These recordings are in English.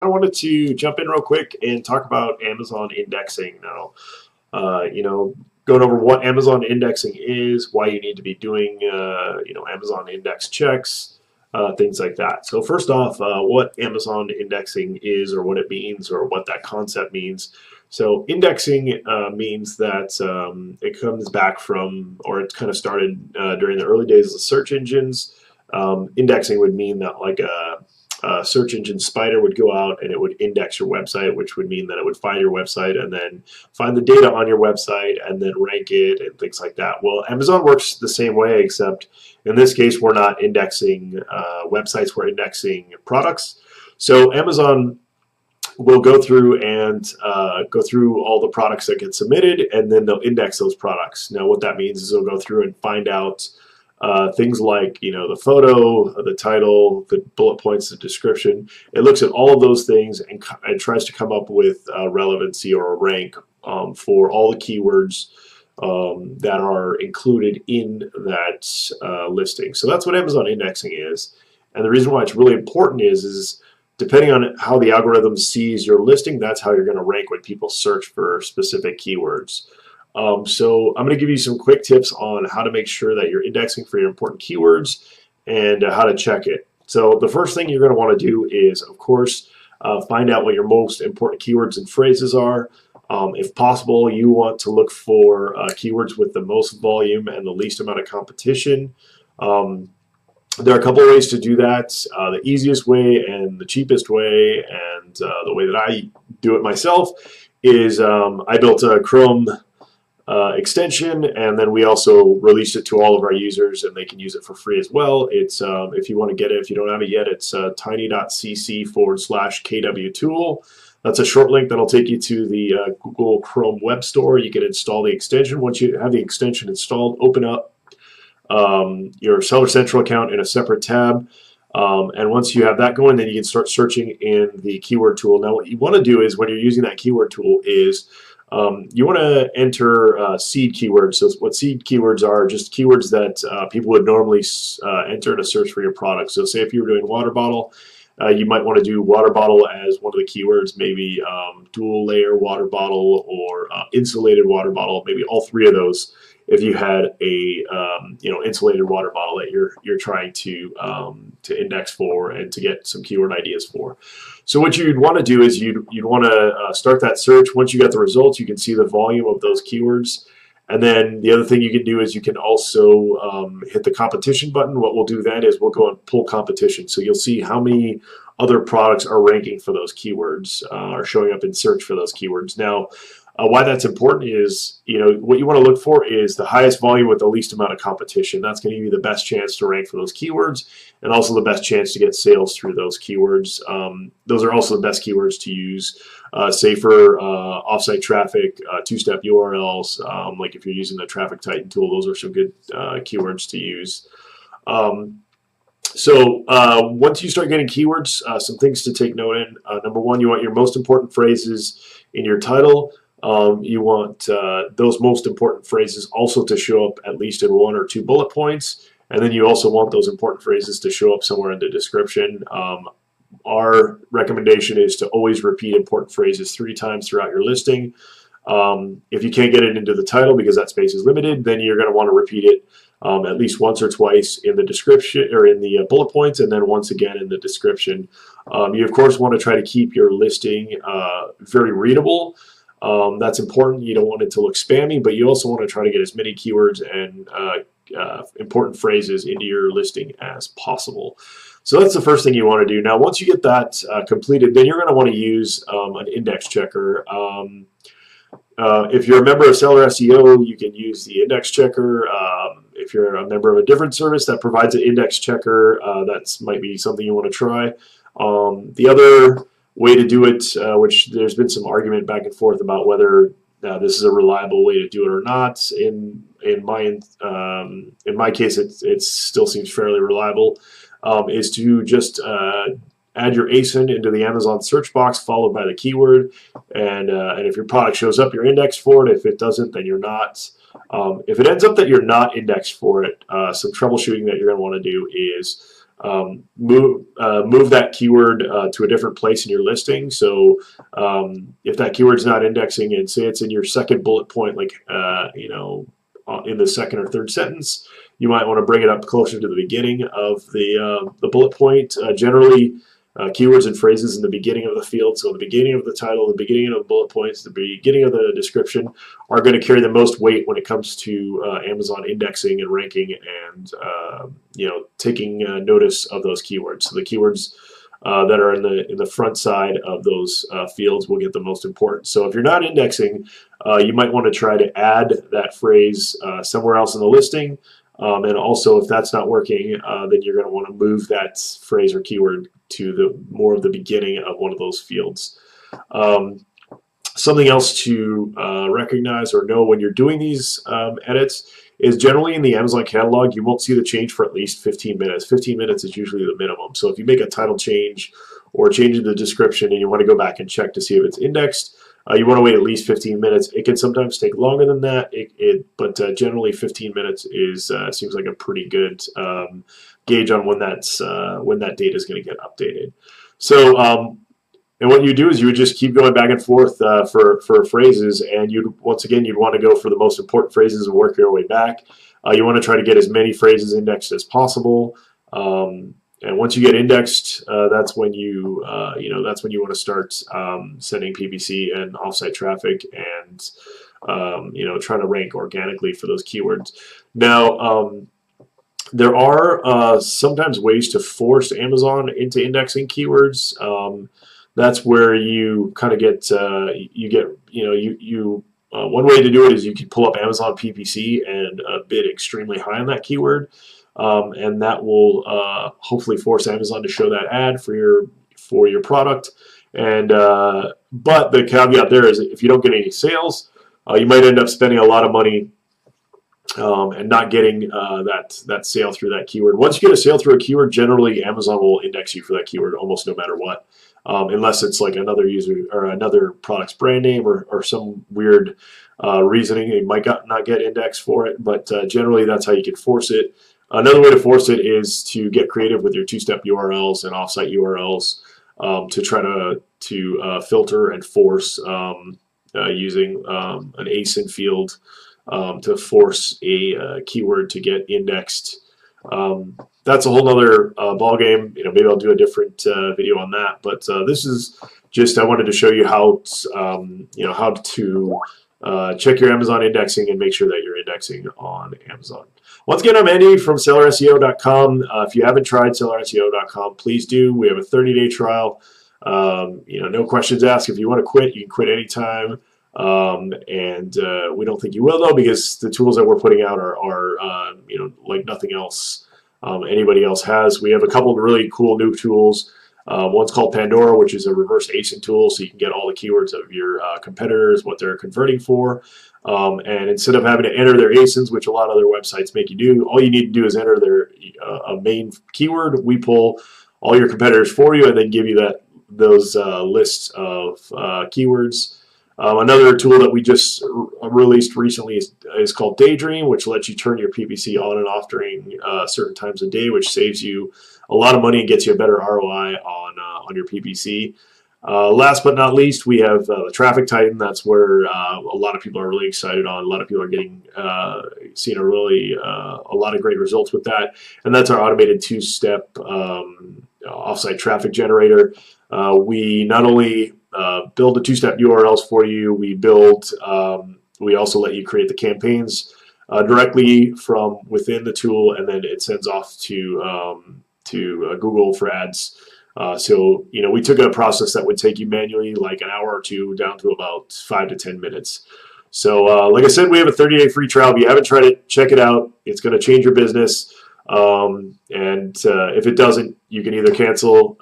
I wanted to jump in real quick and talk about Amazon indexing now. Going over what Amazon indexing is, why you need to be doing, Amazon index checks, things like that. So first off, what Amazon indexing is, or what it means, or what that concept means. So indexing means that it comes back from, or it kind of started during the early days of the search engines. Indexing would mean that like a search engine spider would go out and it would index your website, which would mean that it would find your website and then find the data on your website and then rank it and things like that. Well, Amazon works the same way, except in this case, we're not indexing websites, we're indexing products. So Amazon will go through and go through all the products that get submitted, and then they'll index those products. Now, what that means is they'll go through and find out things like, the photo, the title, the bullet points, the description. It looks at all of those things and tries to come up with relevancy or a rank for all the keywords that are included in that listing. So that's what Amazon indexing is. And the reason why it's really important is depending on how the algorithm sees your listing, that's how you're going to rank when people search for specific keywords. So I'm going to give you some quick tips on how to make sure that you're indexing for your important keywords and how to check it. So the first thing you're going to want to do is, of course, find out what your most important keywords and phrases are. If possible, you want to look for keywords with the most volume and the least amount of competition. There are a couple of ways to do that. The easiest way and the cheapest way, and the way that I do it myself, is I built a Chrome extension, and then we also released it to all of our users, and they can use it for free as well. It's if you want to get it, if you don't have it yet, it's tiny.cc/KW tool. That's a short link that'll take you to the Google Chrome Web Store. You can install the extension. Once you have the extension installed, open up your Seller Central account in a separate tab. And once you have that going, then you can start searching in the keyword tool. Now, what you want to do is when you're using that keyword tool is you want to enter seed keywords. So what seed keywords are, just keywords that people would normally enter to search for your product. So say if you were doing water bottle, you might want to do water bottle as one of the keywords, maybe dual layer water bottle or insulated water bottle, maybe all three of those. If you had a insulated water bottle that you're trying to index for and to get some keyword ideas for. So what you'd want to do is you'd want to start that search. Once you get the results, you can see the volume of those keywords. And then the other thing you can do is you can also hit the competition button. What we'll do then is we'll go and pull competition. So you'll see how many other products are ranking for those keywords, are showing up in search for those keywords. Now, why that's important is, what you want to look for is the highest volume with the least amount of competition. That's going to give you the best chance to rank for those keywords and also the best chance to get sales through those keywords. Those are also the best keywords to use, say for offsite traffic, two-step URLs, like if you're using the Traffic Titan tool, those are some good keywords to use. So once you start getting keywords, some things to take note in. Number one, you want your most important phrases in your title. You want those most important phrases also to show up at least in one or two bullet points, and then you also want those important phrases to show up somewhere in the description. Our recommendation is to always repeat important phrases 3 times throughout your listing. If you can't get it into the title because that space is limited, then you're going to want to repeat it at least once or twice in the description or in the bullet points, and then once again in the description. You of course want to try to keep your listing very readable. That's important. You don't want it to look spammy, but you also want to try to get as many keywords and important phrases into your listing as possible. So that's the first thing you want to do. Now, once you get that completed, then you're going to want to use an index checker. If you're a member of Seller SEO, you can use the index checker. If you're a member of a different service that provides an index checker, that might be something you want to try. The other way to do it, which there's been some argument back and forth about whether this is a reliable way to do it or not. In my case, it still seems fairly reliable. Is to just add your ASIN into the Amazon search box followed by the keyword, and if your product shows up, you're indexed for it. If it doesn't, then you're not. If it ends up that you're not indexed for it, some troubleshooting that you're going to want to do is move that keyword to a different place in your listing. So if that keyword's not indexing, and say it's in your second bullet point, like in the second or third sentence, you might want to bring it up closer to the beginning of the bullet point. Generally, keywords and phrases in the beginning of the field, so the beginning of the title, the beginning of the bullet points, the beginning of the description, are going to carry the most weight when it comes to Amazon indexing and ranking, and taking notice of those keywords. So the keywords that are in the front side of those fields will get the most importance. So if you're not indexing, you might want to try to add that phrase somewhere else in the listing. And also, if that's not working, then you're going to want to move that phrase or keyword to more of the beginning of one of those fields. Something else to recognize or know when you're doing these edits is generally in the Amazon catalog, you won't see the change for at least 15 minutes. 15 minutes is usually the minimum. So if you make a title change or change in the description and you want to go back and check to see if it's indexed, you want to wait at least 15 minutes. It can sometimes take longer than that, but generally 15 minutes seems like a pretty good gauge on when that data is going to get updated. So, and what you do is you would just keep going back and forth for phrases, and you'd want to go for the most important phrases and work your way back. You want to try to get as many phrases indexed as possible. And once you get indexed, that's when you want to start sending PPC and offsite traffic, and trying to rank organically for those keywords. Now, there are sometimes ways to force Amazon into indexing keywords. That's where you kind of get one way to do it is you can pull up Amazon PPC and bid extremely high on that keyword. And that will hopefully force Amazon to show that ad for your product. And but the caveat there is if you don't get any sales, you might end up spending a lot of money and not getting that sale through that keyword. Once you get a sale through a keyword, generally Amazon will index you for that keyword almost no matter what, unless it's like another user or another product's brand name or some weird reasoning. You might not get indexed for it, but generally that's how you can force it. Another way to force it is to get creative with your two-step URLs and offsite URLs to try to filter and force using an ASIN field to force a keyword to get indexed. That's a whole other ball game. Maybe I'll do a different video on that. But this is just I wanted to show you how to check your Amazon indexing and make sure that you're indexing on Amazon. Once again, I'm Andy from sellerseo.com. If you haven't tried sellerseo.com, please do. We have a 30-day trial. No questions asked. If you want to quit, you can quit anytime. And we don't think you will, though, because the tools that we're putting out are like nothing else anybody else has. We have a couple of really cool new tools. One's called Pandora, which is a reverse ASIN tool, so you can get all the keywords of your competitors, what they're converting for. And instead of having to enter their ASINs, which a lot of other websites make you do, all you need to do is enter their a main keyword. We pull all your competitors for you and then give you those lists of keywords. Another tool that we just released recently is called Daydream, which lets you turn your PPC on and off during certain times of day, which saves you a lot of money and gets you a better ROI on your PPC. Last but not least, we have the Traffic Titan. That's where a lot of people are really excited on. A lot of people are seeing a lot of great results with that. And that's our automated two-step offsite traffic generator. We not only build the two-step URLs for you, we also let you create the campaigns directly from within the tool, and then it sends off to Google for ads. So we took a process that would take you manually like an hour or two down to about 5 to 10 minutes. So like I said, we have a 30-day free trial. If you haven't tried it, check it out. It's going to change your business. And if it doesn't, you can either cancel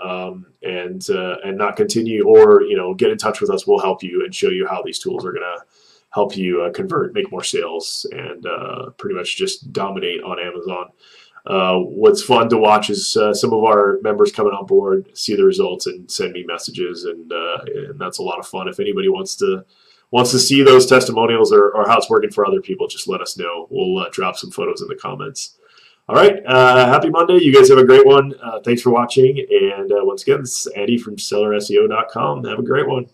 and not continue, or get in touch with us. We'll help you and show you how these tools are going to help you convert, make more sales, and pretty much just dominate on Amazon. What's fun to watch is some of our members coming on board, see the results, and send me messages, and that's a lot of fun. If anybody wants to see those testimonials or how it's working for other people, just let us know. We'll drop some photos in the comments. All right. Happy Monday. You guys have a great one. Thanks for watching. And once again, this is Eddie from SellerSEO.com. Have a great one.